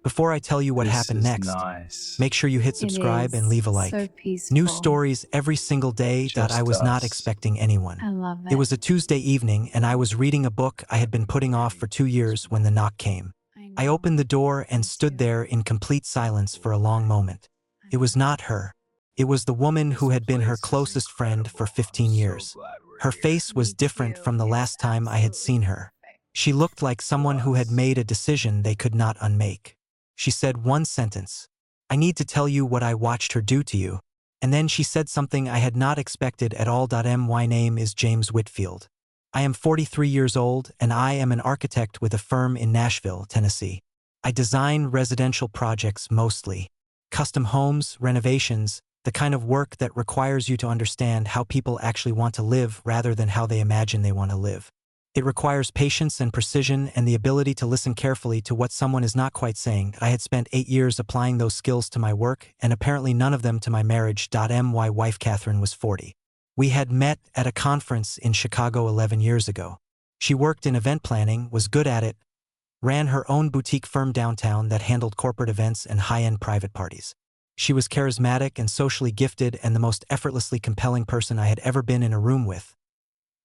Before I tell you what This happened is next, nice. make sure you hit It subscribe and is leave a so like. New peaceful. stories every single day. I Just was not us. expecting anyone. I love It it. was a Tuesday evening, and I was reading a book I had been putting off for 2 years when the knock came. I I know. opened the door and Me stood too. there in complete silence for a long moment. It was not her. It was the woman who This had been her place is closest friend for incredible. 15 I'm so years. glad we're Her here. face was Me different too. from the It's last time I had absolutely seen her. perfect. She looked like someone who had Plus, made a decision they could not unmake. She said one sentence. I need to tell you what I watched her do to you. And then she said something I had not expected at all. My name is James Whitfield. I am 43 years old, and I am an architect with a firm in Nashville, Tennessee. I design residential projects mostly. Custom homes, renovations, the kind of work that requires you to understand how people actually want to live rather than how they imagine they want to live. It requires patience and precision and the ability to listen carefully to what someone is not quite saying. I had spent 8 years applying those skills to my work, and apparently none of them to my marriage. My wife Catherine was 40. We had met at a conference in Chicago 11 years ago. She worked in event planning, was good at it, ran her own boutique firm downtown that handled corporate events and high-end private parties. She was charismatic and socially gifted and the most effortlessly compelling person I had ever been in a room with.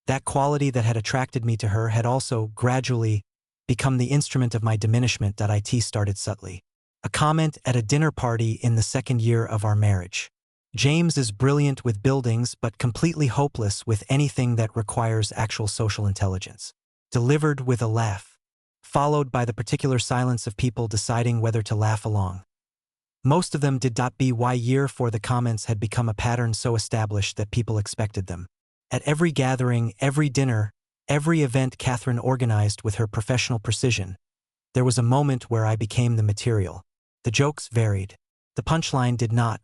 That quality that had attracted me to her had also, gradually, become the instrument of my diminishment. It started subtly. A comment at a dinner party in the second year of our marriage. James is brilliant with buildings but completely hopeless with anything that requires actual social intelligence. Delivered with a laugh, followed by the particular silence of people deciding whether to laugh along. Most of them did. By year 4 the comments had become a pattern so established that people expected them. At every gathering, every dinner, every event Catherine organized with her professional precision, there was a moment where I became the material. The jokes varied. The punchline did not.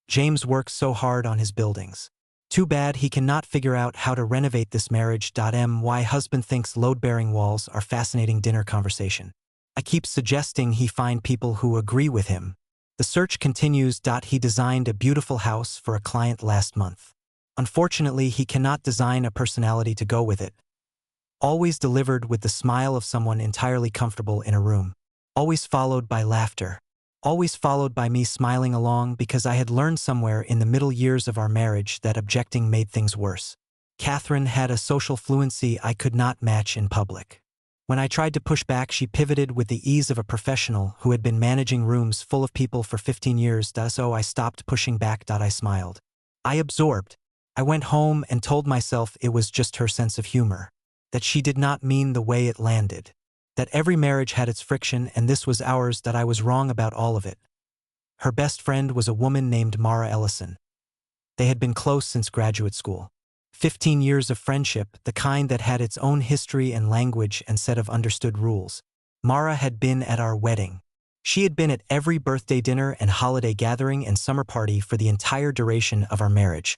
James works so hard on his buildings. Too bad he cannot figure out how to renovate this marriage. My husband thinks load-bearing walls are fascinating dinner conversation. I keep suggesting he find people who agree with him. The search continues. He designed a beautiful house for a client last month. Unfortunately, he cannot design a personality to go with it. Always delivered with the smile of someone entirely comfortable in a room. Always followed by laughter. Always followed by me smiling along because I had learned somewhere in the middle years of our marriage that objecting made things worse. Catherine had a social fluency I could not match in public. When I tried to push back, she pivoted with the ease of a professional who had been managing rooms full of people for 15 years. So I stopped pushing back. I smiled. I absorbed. I went home and told myself it was just her sense of humor. That she did not mean the way it landed. That every marriage had its friction and this was ours. That I was wrong about all of it. Her best friend was a woman named Mara Ellison. They had been close since graduate school. 15 years of friendship, the kind that had its own history and language and set of understood rules. Mara had been at our wedding. She had been at every birthday dinner and holiday gathering and summer party for the entire duration of our marriage.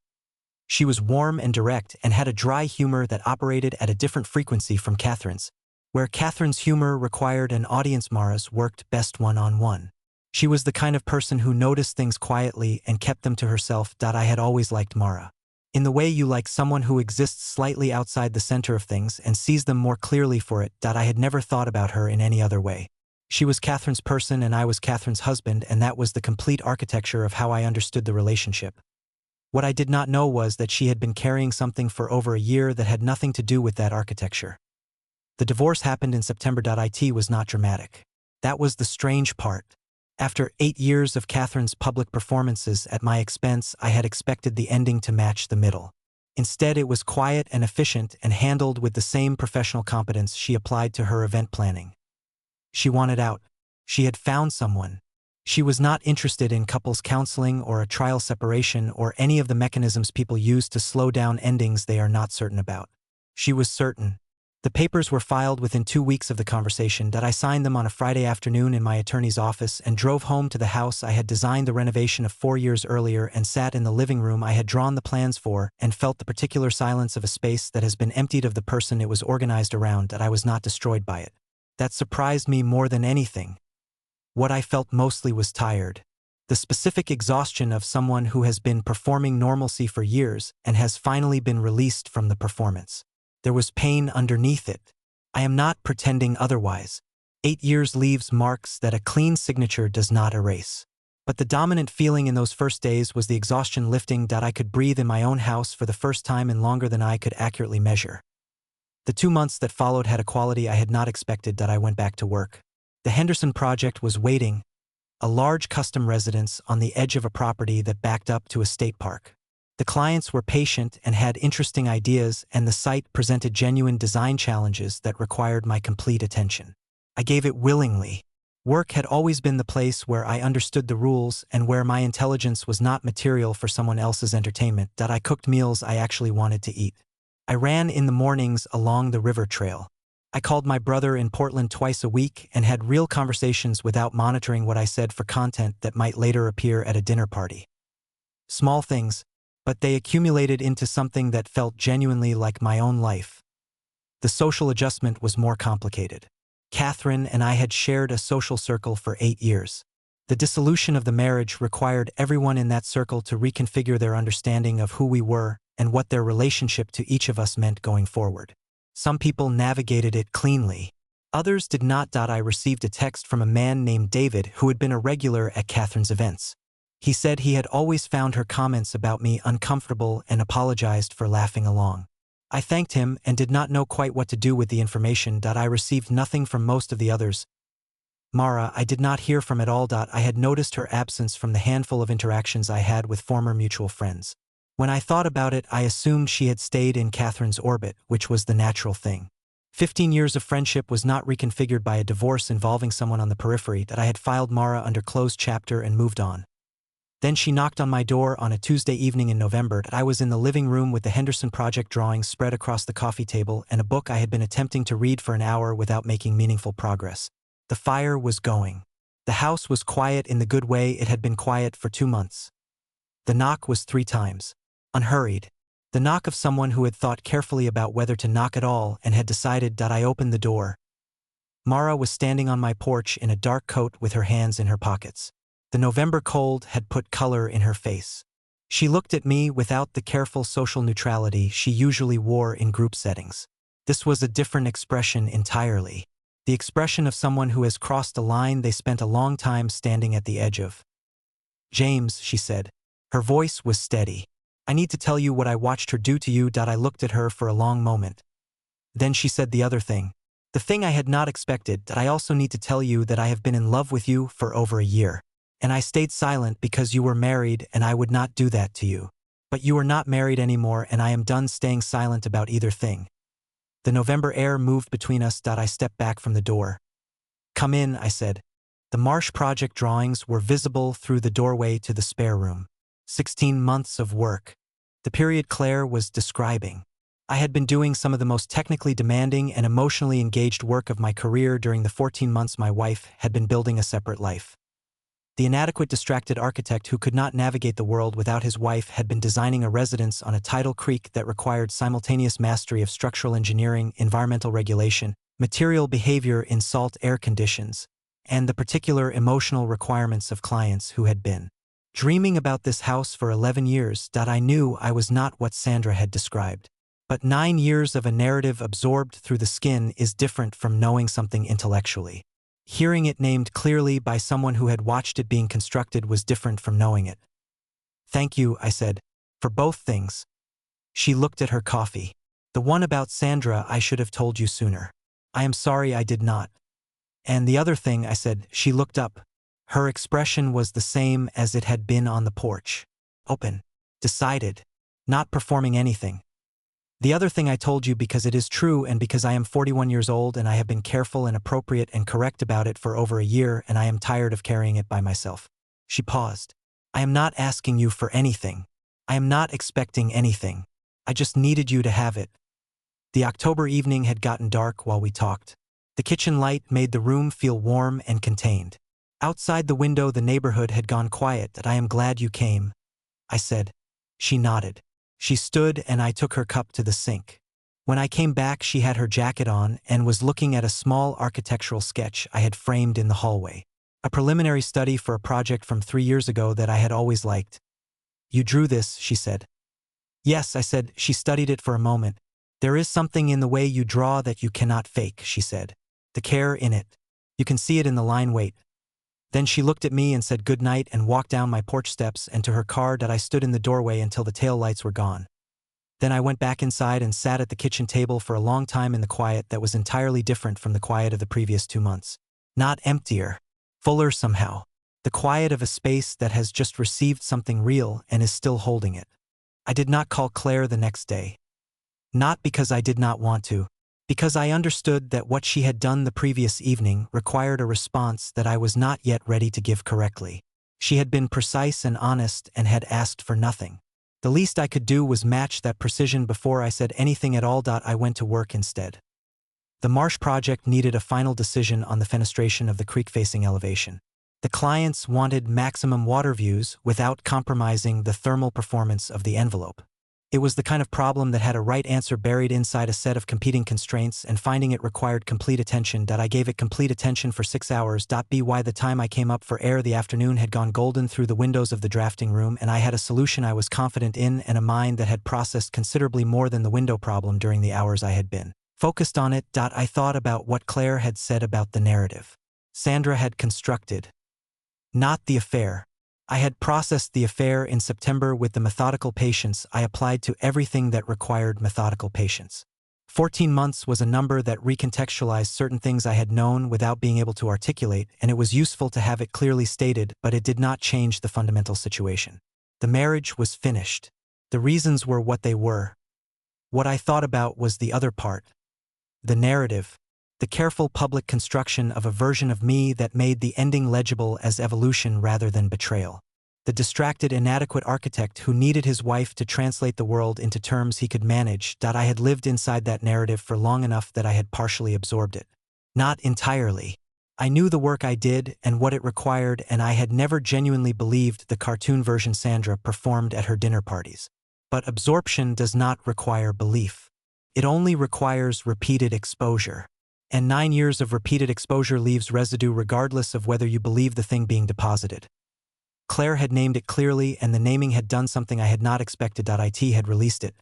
She was warm and direct and had a dry humor that operated at a different frequency from Catherine's. Where Catherine's humor required an audience, Mara's worked best one-on-one. She was the kind of person who noticed things quietly and kept them to herself. I had always liked Mara. In the way you like someone who exists slightly outside the center of things and sees them more clearly for it. I had never thought about her in any other way. She was Catherine's person and I was Catherine's husband, and that was the complete architecture of how I understood the relationship. What I did not know was that she had been carrying something for over a year that had nothing to do with that architecture. The divorce happened in September. It was not dramatic. That was the strange part. After 8 years of Catherine's public performances at my expense, I had expected the ending to match the middle. Instead, it was quiet and efficient and handled with the same professional competence she applied to her event planning. She wanted out. She had found someone. She was not interested in couples counseling or a trial separation or any of the mechanisms people use to slow down endings they are not certain about. She was certain. The papers were filed within 2 weeks of the conversation. I signed them on a Friday afternoon in my attorney's office and drove home to the house I had designed the renovation of 4 years earlier and sat in the living room I had drawn the plans for and felt the particular silence of a space that has been emptied of the person it was organized around. I was not destroyed by it. That surprised me more than anything. What I felt mostly was tired. The specific exhaustion of someone who has been performing normalcy for years and has finally been released from the performance. There was pain underneath it. I am not pretending otherwise. 8 years leaves marks that a clean signature does not erase. But the dominant feeling in those first days was the exhaustion lifting that I could breathe in my own house for the first time in longer than I could accurately measure. The 2 months that followed had a quality I had not expected that I went back to work. The Henderson project was waiting, a large custom residence on the edge of a property that backed up to a state park. The clients were patient and had interesting ideas, and the site presented genuine design challenges that required my complete attention. I gave it willingly. Work had always been the place where I understood the rules and where my intelligence was not material for someone else's entertainment, that I cooked meals I actually wanted to eat. I ran in the mornings along the river trail. I called my brother in Portland twice a week and had real conversations without monitoring what I said for content that might later appear at a dinner party. Small things, but they accumulated into something that felt genuinely like my own life. The social adjustment was more complicated. Catherine and I had shared a social circle for 8 years. The dissolution of the marriage required everyone in that circle to reconfigure their understanding of who we were and what their relationship to each of us meant going forward. Some people navigated it cleanly. Others did not. I received a text from a man named David who had been a regular at Catherine's events. He said he had always found her comments about me uncomfortable and apologized for laughing along. I thanked him and did not know quite what to do with the information. I received nothing from most of the others. Mara, I did not hear from at all. I had noticed her absence from the handful of interactions I had with former mutual friends. When I thought about it, I assumed she had stayed in Catherine's orbit, which was the natural thing. 15 years of friendship was not reconfigured by a divorce involving someone on the periphery. That I had filed Mara under closed chapter and moved on. Then she knocked on my door on a Tuesday evening in November. I was in the living room with the Henderson project drawings spread across the coffee table and a book I had been attempting to read for an hour without making meaningful progress. The fire was going. The house was quiet in the good way it had been quiet for 2 months. The knock was 3 times. Unhurried. The knock of someone who had thought carefully about whether to knock at all and had decided. I opened the door. Mara was standing on my porch in a dark coat with her hands in her pockets. The November cold had put color in her face. She looked at me without the careful social neutrality she usually wore in group settings. This was a different expression entirely. The expression of someone who has crossed a line they spent a long time standing at the edge of. James, she said. Her voice was steady. I need to tell you what I watched her do to you. I looked at her for a long moment. Then she said the other thing. The thing I had not expected. I also need to tell you that I have been in love with you for over a year. And I stayed silent because you were married and I would not do that to you. But you are not married anymore and I am done staying silent about either thing. The November air moved between us. I stepped back from the door. Come in, I said. The Marsh project drawings were visible through the doorway to the spare room. 16 months of work. The period Claire was describing. I had been doing some of the most technically demanding and emotionally engaged work of my career during the 14 months my wife had been building a separate life. The inadequate, distracted architect who could not navigate the world without his wife had been designing a residence on a tidal creek that required simultaneous mastery of structural engineering, environmental regulation, material behavior in salt air conditions, and the particular emotional requirements of clients who had been dreaming about this house for 11 years. I knew I was not what Sandra had described. But 9 years of a narrative absorbed through the skin is different from knowing something intellectually. Hearing it named clearly by someone who had watched it being constructed was different from knowing it. Thank you, I said, for both things. She looked at her coffee. The one about Sandra I should have told you sooner. I am sorry I did not. And the other thing, I said. She looked up. Her expression was the same as it had been on the porch. Open. Decided. Not performing anything. The other thing I told you because it is true and because I am 41 years old and I have been careful and appropriate and correct about it for over a year and I am tired of carrying it by myself. She paused. I am not asking you for anything. I am not expecting anything. I just needed you to have it. The October evening had gotten dark while we talked. The kitchen light made the room feel warm and contained. Outside the window the neighborhood had gone quiet. I am glad you came, I said. She nodded. She stood and I took her cup to the sink. When I came back she had her jacket on and was looking at a small architectural sketch I had framed in the hallway. A preliminary study for a project from 3 years ago that I had always liked. You drew this, she said. Yes, I said. She studied it for a moment. There is something in the way you draw that you cannot fake, she said. The care in it. You can see it in the line wait. Then she looked at me and said good night and walked down my porch steps and to her car that I stood in the doorway until the tail lights were gone. Then I went back inside and sat at the kitchen table for a long time in the quiet that was entirely different from the quiet of the previous 2 months. Not emptier, fuller somehow. The quiet of a space that has just received something real and is still holding it. I did not call Claire the next day. Not because I did not want to, because I understood that what she had done the previous evening required a response that I was not yet ready to give correctly. She had been precise and honest and had asked for nothing. The least I could do was match that precision before I said anything at all. I went to work instead. The marsh project needed a final decision on the fenestration of the creek-facing elevation. The clients wanted maximum water views without compromising the thermal performance of the envelope. It was the kind of problem that had a right answer buried inside a set of competing constraints, and finding it required complete attention. I gave it complete attention for 6 hours. By the time I came up for air, the afternoon had gone golden through the windows of the drafting room, and I had a solution I was confident in and a mind that had processed considerably more than the window problem during the hours I had been focused on it. I thought about what Claire had said about the narrative Sandra had constructed. Not the affair. I had processed the affair in September with the methodical patience I applied to everything that required methodical patience. 14 months was a number that recontextualized certain things I had known without being able to articulate, and it was useful to have it clearly stated, but it did not change the fundamental situation. The marriage was finished. The reasons were what they were. What I thought about was the other part. The narrative. The careful public construction of a version of me that made the ending legible as evolution rather than betrayal. The distracted, inadequate architect who needed his wife to translate the world into terms he could manage. I had lived inside that narrative for long enough that I had partially absorbed it. Not entirely. I knew the work I did and what it required, and I had never genuinely believed the cartoon version Sandra performed at her dinner parties. But absorption does not require belief. It only requires repeated exposure. And 9 years of repeated exposure leaves residue regardless of whether you believe the thing being deposited. Claire had named it clearly, and the naming had done something I had not expected. It had released it.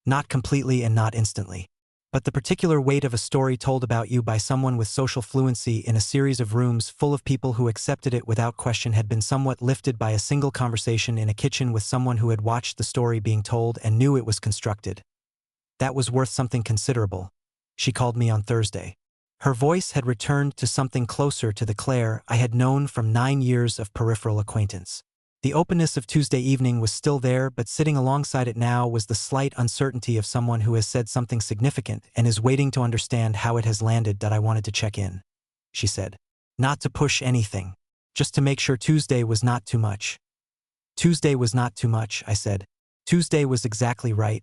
Not completely and not instantly. But the particular weight of a story told about you by someone with social fluency in a series of rooms full of people who accepted it without question had been somewhat lifted by a single conversation in a kitchen with someone who had watched the story being told and knew it was constructed. That was worth something considerable. She called me on Thursday. Her voice had returned to something closer to the Claire I had known from 9 years of peripheral acquaintance. The openness of Tuesday evening was still there, but sitting alongside it now was the slight uncertainty of someone who has said something significant and is waiting to understand how it has landed. I wanted to check in, she said. Not to push anything, just to make sure Tuesday was not too much. Tuesday was not too much, I said. Tuesday was exactly right.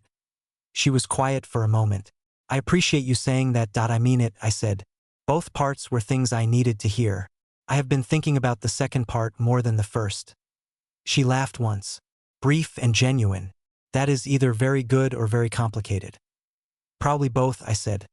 She was quiet for a moment. I appreciate you saying that. I mean it, I said. Both parts were things I needed to hear. I have been thinking about the second part more than the first. She laughed once. Brief and genuine. That is either very good or very complicated. Probably both, I said.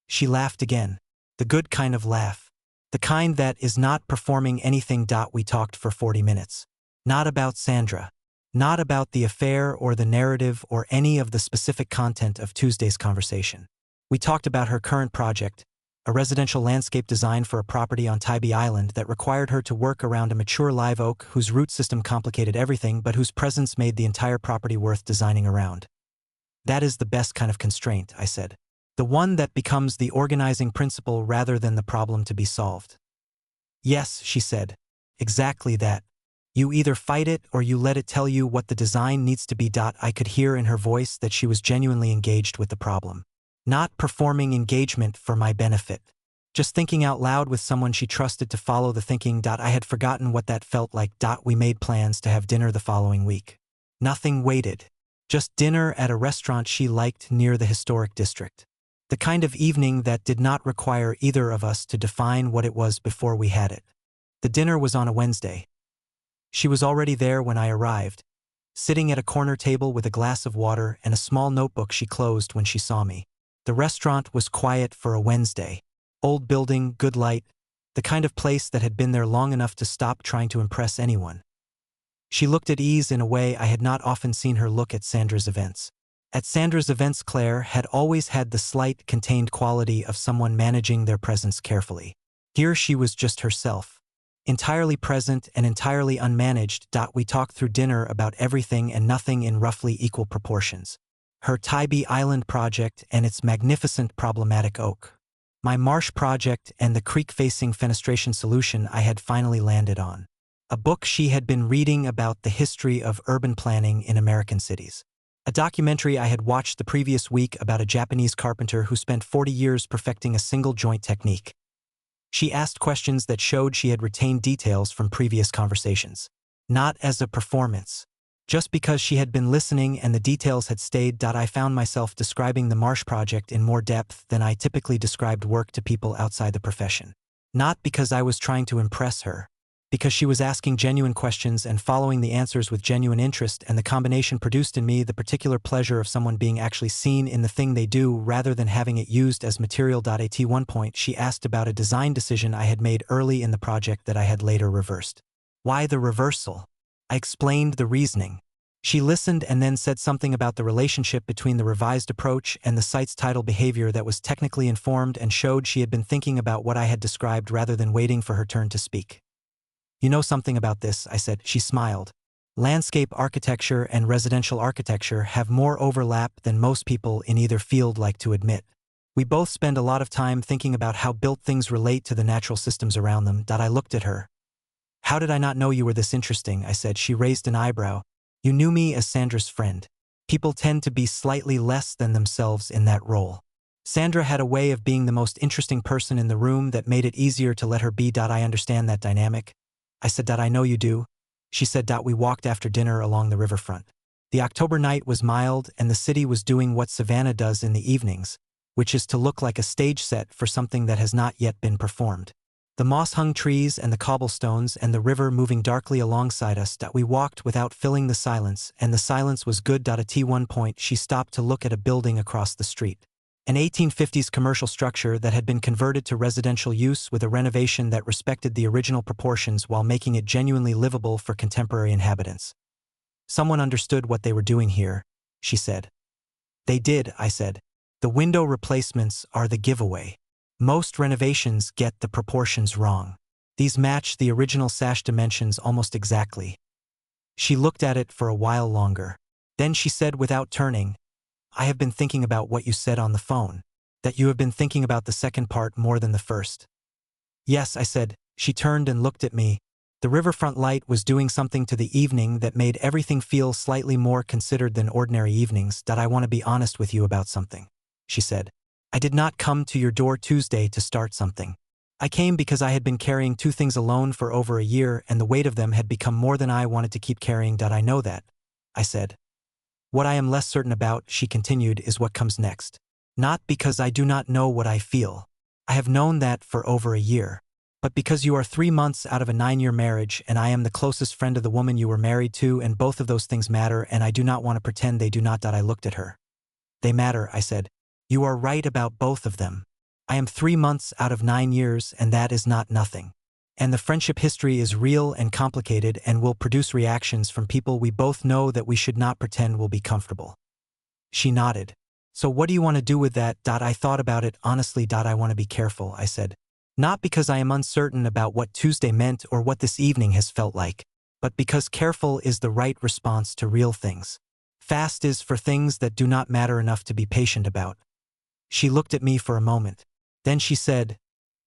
She laughed again. The good kind of laugh. The kind that is not performing anything. We talked for 40 minutes. Not about Sandra. Not about the affair or the narrative or any of the specific content of Tuesday's conversation. We talked about her current project, a residential landscape design for a property on Tybee Island that required her to work around a mature live oak whose root system complicated everything but whose presence made the entire property worth designing around. That is the best kind of constraint, I said. The one that becomes the organizing principle rather than the problem to be solved. Yes, she said. Exactly that. You either fight it or you let it tell you what the design needs to be. I could hear in her voice that she was genuinely engaged with the problem. Not performing engagement for my benefit. Just thinking out loud with someone she trusted to follow the thinking. I had forgotten what that felt like. We made plans to have dinner the following week. Nothing waited. Just dinner at a restaurant she liked near the historic district. The kind of evening that did not require either of us to define what it was before we had it. The dinner was on a Wednesday. She was already there when I arrived, sitting at a corner table with a glass of water and a small notebook she closed when she saw me. The restaurant was quiet for a Wednesday. Old building, good light, the kind of place that had been there long enough to stop trying to impress anyone. She looked at ease in a way I had not often seen her look at Sandra's events. At Sandra's events, Claire had always had the slight, contained quality of someone managing their presence carefully. Here she was just herself. Entirely present and entirely unmanaged. We talked through dinner about everything and nothing in roughly equal proportions. Her Tybee Island project and its magnificent problematic oak. My marsh project and the creek-facing fenestration solution I had finally landed on. A book she had been reading about the history of urban planning in American cities. A documentary I had watched the previous week about a Japanese carpenter who spent 40 years perfecting a single joint technique. She asked questions that showed she had retained details from previous conversations. Not as a performance. Just because she had been listening and the details had stayed. I found myself describing the Marsh project in more depth than I typically described work to people outside the profession. Not because I was trying to impress her. Because she was asking genuine questions and following the answers with genuine interest, and the combination produced in me the particular pleasure of someone being actually seen in the thing they do rather than having it used as material. At one point she asked about a design decision I had made early in the project that I had later reversed. Why the reversal? I explained the reasoning. She listened and then said something about the relationship between the revised approach and the site's title behavior that was technically informed and showed she had been thinking about what I had described rather than waiting for her turn to speak. You know something about this, I said. She smiled. Landscape architecture and residential architecture have more overlap than most people in either field like to admit. We both spend a lot of time thinking about how built things relate to the natural systems around them. I looked at her. How did I not know you were this interesting? I said. She raised an eyebrow. You knew me as Sandra's friend. People tend to be slightly less than themselves in that role. Sandra had a way of being the most interesting person in the room that made it easier to let her be. I understand that dynamic. I said. I know you do. She said. We walked after dinner along the riverfront. The October night was mild and the city was doing what Savannah does in the evenings, which is to look like a stage set for something that has not yet been performed. The moss-hung trees and the cobblestones and the river moving darkly alongside us. We walked without filling the silence, and the silence was good. At one point she stopped to look at a building across the street. An 1850s commercial structure that had been converted to residential use with a renovation that respected the original proportions while making it genuinely livable for contemporary inhabitants. Someone understood what they were doing here, she said. They did, I said. The window replacements are the giveaway. Most renovations get the proportions wrong. These match the original sash dimensions almost exactly. She looked at it for a while longer. Then she said without turning, I have been thinking about what you said on the phone, that you have been thinking about the second part more than the first. Yes, I said. She turned and looked at me. The riverfront light was doing something to the evening that made everything feel slightly more considered than ordinary evenings. I want to be honest with you about something, she said. I did not come to your door Tuesday to start something. I came because I had been carrying two things alone for over a year and the weight of them had become more than I wanted to keep carrying. I know that, I said. What I am less certain about, she continued, is what comes next. Not because I do not know what I feel. I have known that for over a year. But because you are 3 months out of a 9-year marriage and I am the closest friend of the woman you were married to, and both of those things matter and I do not want to pretend they do not. I looked at her. They matter, I said. You are right about both of them. I am 3 months out of 9 years and that is not nothing. And the friendship history is real and complicated and will produce reactions from people we both know that we should not pretend will be comfortable. She nodded. So what do you want to do with that? I thought about it honestly. I want to be careful, I said. Not because I am uncertain about what Tuesday meant or what this evening has felt like, but because careful is the right response to real things. Fast is for things that do not matter enough to be patient about. She looked at me for a moment. Then she said,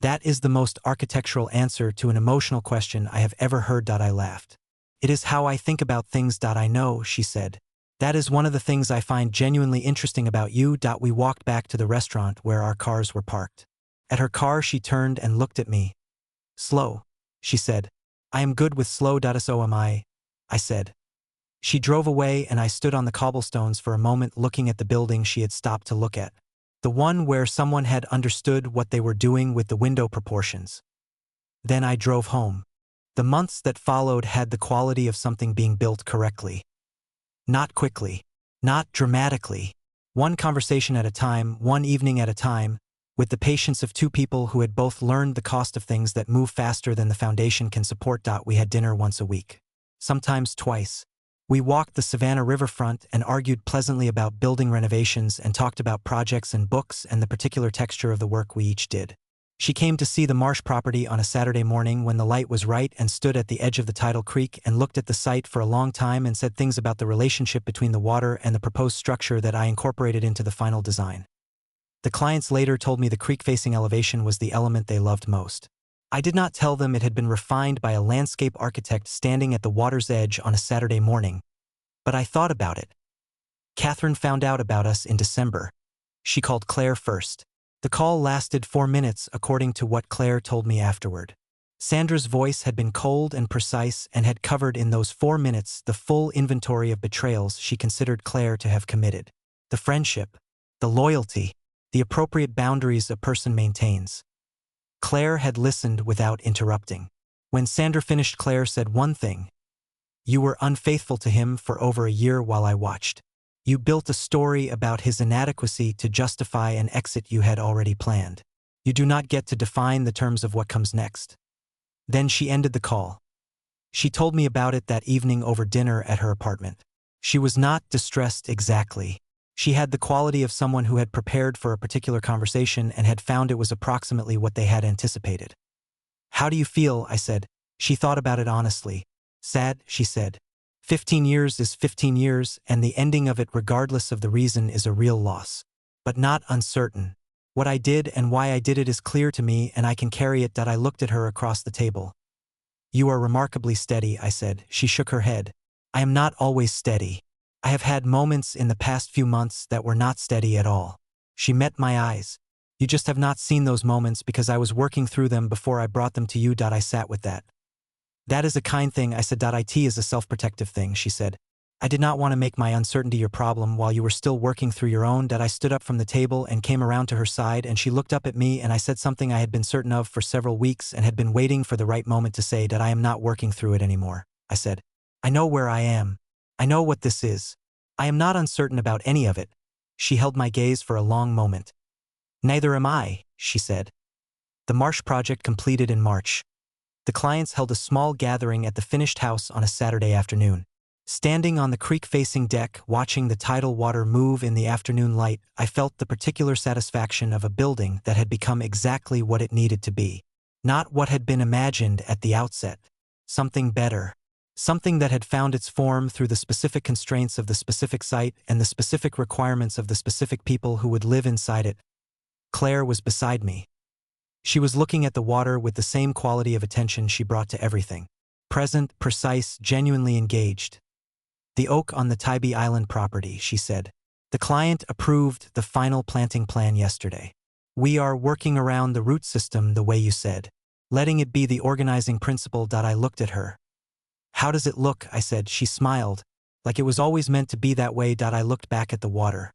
that is the most architectural answer to an emotional question I have ever heard. I laughed. It is how I think about things. I know, she said. That is one of the things I find genuinely interesting about you. We walked back to the restaurant where our cars were parked. At her car she turned and looked at me. Slow, she said. I am good with slow. So am I said. She drove away and I stood on the cobblestones for a moment looking at the building she had stopped to look at. The one where someone had understood what they were doing with the window proportions. Then I drove home. The months that followed had the quality of something being built correctly. Not quickly. Not dramatically. One conversation at a time, one evening at a time, with the patience of two people who had both learned the cost of things that move faster than the foundation can support. We had dinner once a week. Sometimes twice. We walked the Savannah riverfront and argued pleasantly about building renovations and talked about projects and books and the particular texture of the work we each did. She came to see the marsh property on a Saturday morning when the light was right and stood at the edge of the tidal creek and looked at the site for a long time and said things about the relationship between the water and the proposed structure that I incorporated into the final design. The clients later told me the creek-facing elevation was the element they loved most. I did not tell them it had been refined by a landscape architect standing at the water's edge on a Saturday morning, but I thought about it. Catherine found out about us in December. She called Claire first. The call lasted 4 minutes, according to what Claire told me afterward. Sandra's voice had been cold and precise and had covered in those 4 minutes the full inventory of betrayals she considered Claire to have committed. The friendship, the loyalty, the appropriate boundaries a person maintains. Claire had listened without interrupting. When Sandra finished, Claire said one thing. "You were unfaithful to him for over a year while I watched. You built a story about his inadequacy to justify an exit you had already planned. You do not get to define the terms of what comes next." Then she ended the call. She told me about it that evening over dinner at her apartment. She was not distressed exactly. She had the quality of someone who had prepared for a particular conversation and had found it was approximately what they had anticipated. "How do you feel?" I said. She thought about it honestly. "Sad," she said. 15 years is 15 years, and the ending of it, regardless of the reason, is a real loss. But not uncertain. What I did and why I did it is clear to me, and I can carry it. I looked at her across the table. "You are remarkably steady," I said. She shook her head. "I am not always steady. I have had moments in the past few months that were not steady at all." She met my eyes. "You just have not seen those moments because I was working through them before I brought them to you." I sat with that. "That is a kind thing," I said. "It is a self-protective thing," she said. "I did not want to make my uncertainty your problem while you were still working through your own." I stood up from the table and came around to her side, and she looked up at me, and I said something I had been certain of for several weeks and had been waiting for the right moment to say. "I am not working through it anymore," I said. "I know where I am. I know what this is. I am not uncertain about any of it." She held my gaze for a long moment. "Neither am I," she said. The Marsh project completed in March. The clients held a small gathering at the finished house on a Saturday afternoon. Standing on the creek-facing deck, watching the tidal water move in the afternoon light, I felt the particular satisfaction of a building that had become exactly what it needed to be. Not what had been imagined at the outset. Something better. Something that had found its form through the specific constraints of the specific site and the specific requirements of the specific people who would live inside it. Claire was beside me. She was looking at the water with the same quality of attention she brought to everything. Present, precise, genuinely engaged. "The oak on the Tybee Island property," she said. "The client approved the final planting plan yesterday. We are working around the root system the way you said, letting it be the organizing principle." I looked at her. "How does it look?" I said. She smiled, like it was always meant to be that way. I looked back at the water.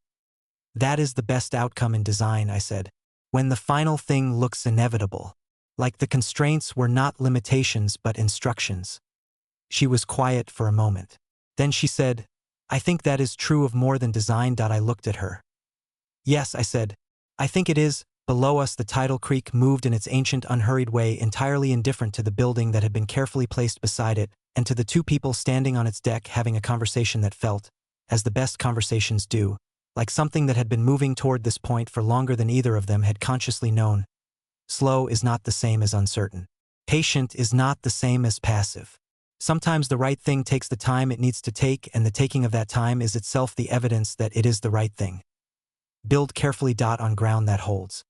"That is the best outcome in design," I said. "When the final thing looks inevitable. Like the constraints were not limitations but instructions." She was quiet for a moment. Then she said, "I think that is true of more than design." I looked at her. "Yes," I said. "I think it is." Below us, the tidal creek moved in its ancient, unhurried way, entirely indifferent to the building that had been carefully placed beside it, and to the two people standing on its deck having a conversation that felt, as the best conversations do, like something that had been moving toward this point for longer than either of them had consciously known. Slow is not the same as uncertain. Patient is not the same as passive. Sometimes the right thing takes the time it needs to take, and the taking of that time is itself the evidence that it is the right thing. Build carefully. On ground that holds.